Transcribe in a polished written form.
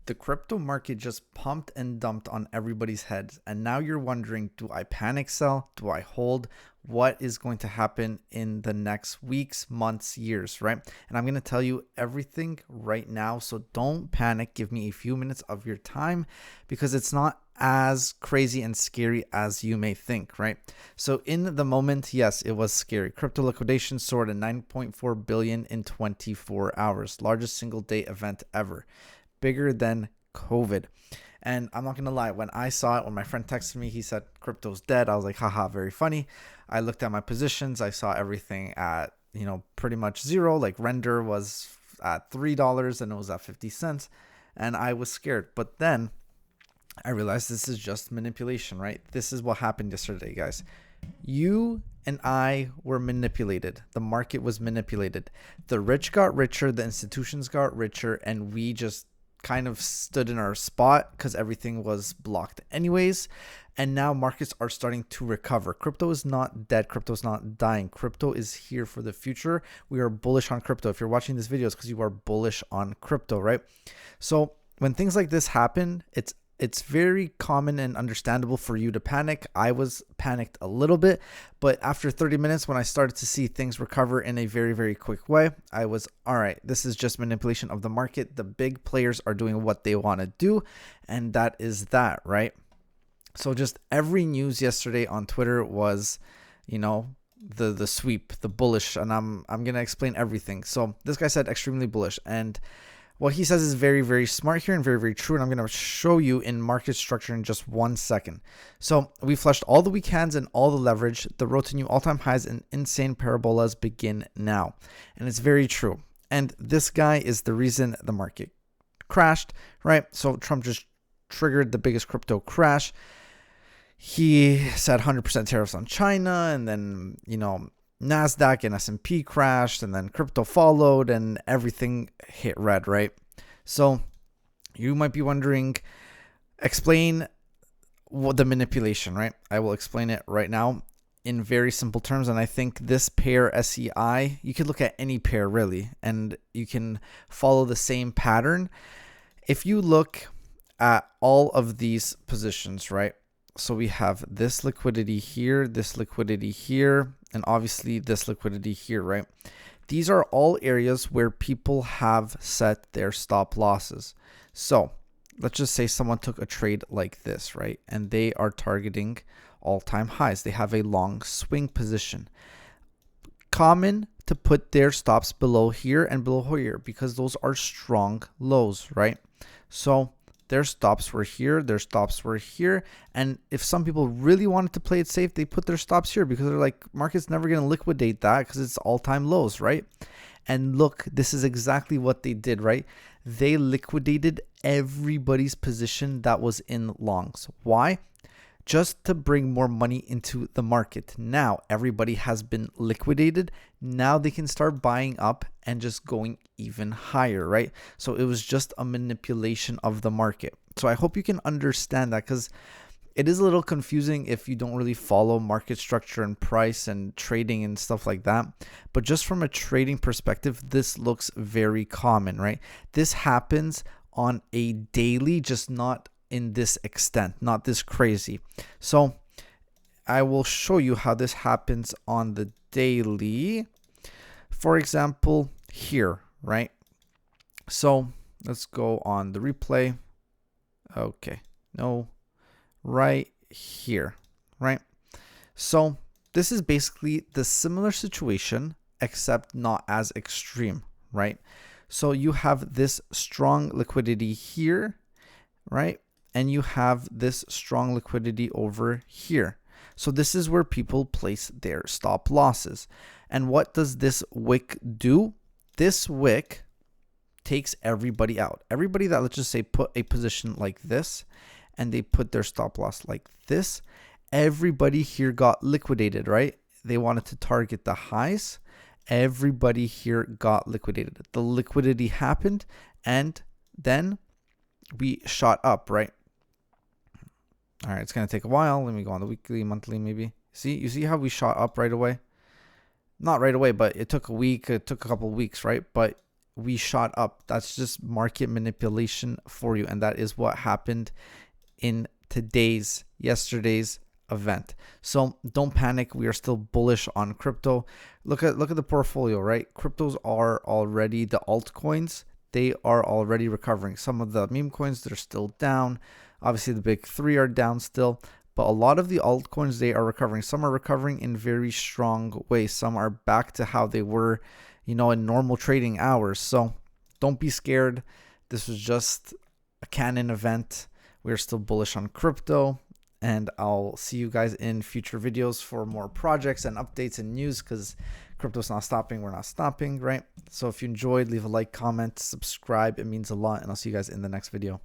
The crypto market just pumped and dumped on everybody's heads. And now you're wondering, do I panic sell? Do I hold? What is going to happen in the next weeks, months, years, right? And I'm going to tell you everything right now. So don't panic. Give me a few minutes of your time because it's not as crazy and scary as you may think, right? So in the moment, yes, it was scary. Crypto liquidation soared to 9.4 billion in 24 hours, largest single day event ever. Bigger than COVID. And I'm not going to lie, when I saw it, when my friend texted me, he said crypto's dead. I was like, haha, very funny. I looked at my positions. I saw everything at, pretty much zero. Like render was at $3 and it was at 50 cents. And I was scared. But then I realized this is just manipulation, right? This is what happened yesterday, guys. You and I were manipulated. The market was manipulated. The rich got richer, the institutions got richer, and we just kind of stood in our spot because everything was blocked anyways. And now markets are starting to recover. Crypto is not dead. Crypto is not dying. Crypto is here for the future. We are bullish on crypto. If you're watching this video, it's because you are bullish on crypto, right? So when things like this happen, it's very common and understandable for you to panic. I was panicked a little bit, but after 30 minutes, when I started to see things recover in a very, very quick way, I was, all right, this is just manipulation of the market. The big players are doing what they want to do, and that is that, right? So just every news yesterday on Twitter was, the sweep, the bullish, and I'm going to explain everything. So this guy said extremely bullish, and what he says is very, very smart here and very, very true. And I'm going to show you in market structure in just 1 second. So we flushed all the weak hands and all the leverage. The road to new all-time highs and insane parabolas begin now. And it's very true. And this guy is the reason the market crashed, right? So Trump just triggered the biggest crypto crash. He said 100% tariffs on China, and then, NASDAQ and S&P crashed, and then crypto followed, and everything hit red, right? So you might be wondering, explain what the manipulation, right? I will explain it right now in very simple terms. And I think this pair SEI, you could look at any pair really, and you can follow the same pattern. If you look at all of these positions, right? So we have this liquidity here, and obviously this liquidity here, right? These are all areas where people have set their stop losses. So let's just say someone took a trade like this, right? And they are targeting all-time highs. They have a long swing position. Common to put their stops below here and below here because those are strong lows, right? So their stops were here, their stops were here. And if some people really wanted to play it safe, they put their stops here because they're like, market's never going to liquidate that because it's all-time lows, right? And look, this is exactly what they did, right? They liquidated everybody's position that was in longs. Why? Just to bring more money into the market. Now everybody has been liquidated. Now they can start buying up and just going even higher, right? So it was just a manipulation of the market. So I hope you can understand that because it is a little confusing if you don't really follow market structure and price and trading and stuff like that. But just from a trading perspective, this looks very common, right? This happens on a daily, just not in this extent, not this crazy. So I will show you how this happens on the daily. For example, here, right? So let's go on the replay. Okay, no, right here, right? So this is basically the similar situation, except not as extreme, right? So you have this strong liquidity here, right? And you have this strong liquidity over here. So this is where people place their stop losses. And what does this wick do? This wick takes everybody out. Everybody that, let's just say, put a position like this and they put their stop loss like this. Everybody here got liquidated, right? They wanted to target the highs. Everybody here got liquidated. The liquidity happened and then we shot up, right? All right, it's going to take a while. Let me go on the weekly, monthly, maybe. You see how we shot up right away? Not right away, but it took a week. It took a couple of weeks, right? But we shot up. That's just market manipulation for you. And that is what happened in yesterday's event. So don't panic. We are still bullish on crypto. Look at the portfolio, right? Cryptos are already, the altcoins, they are already recovering. Some of the meme coins, they're still down. Obviously the big three are down still, but a lot of the altcoins, they are recovering. Some are recovering in very strong ways. Some are back to how they were, in normal trading hours. So don't be scared. This was just a canon event. We're still bullish on crypto, and I'll see you guys in future videos for more projects and updates and news, because crypto's not stopping. We're not stopping, right? So if you enjoyed, leave a like, comment, subscribe. It means a lot, and I'll see you guys in the next video.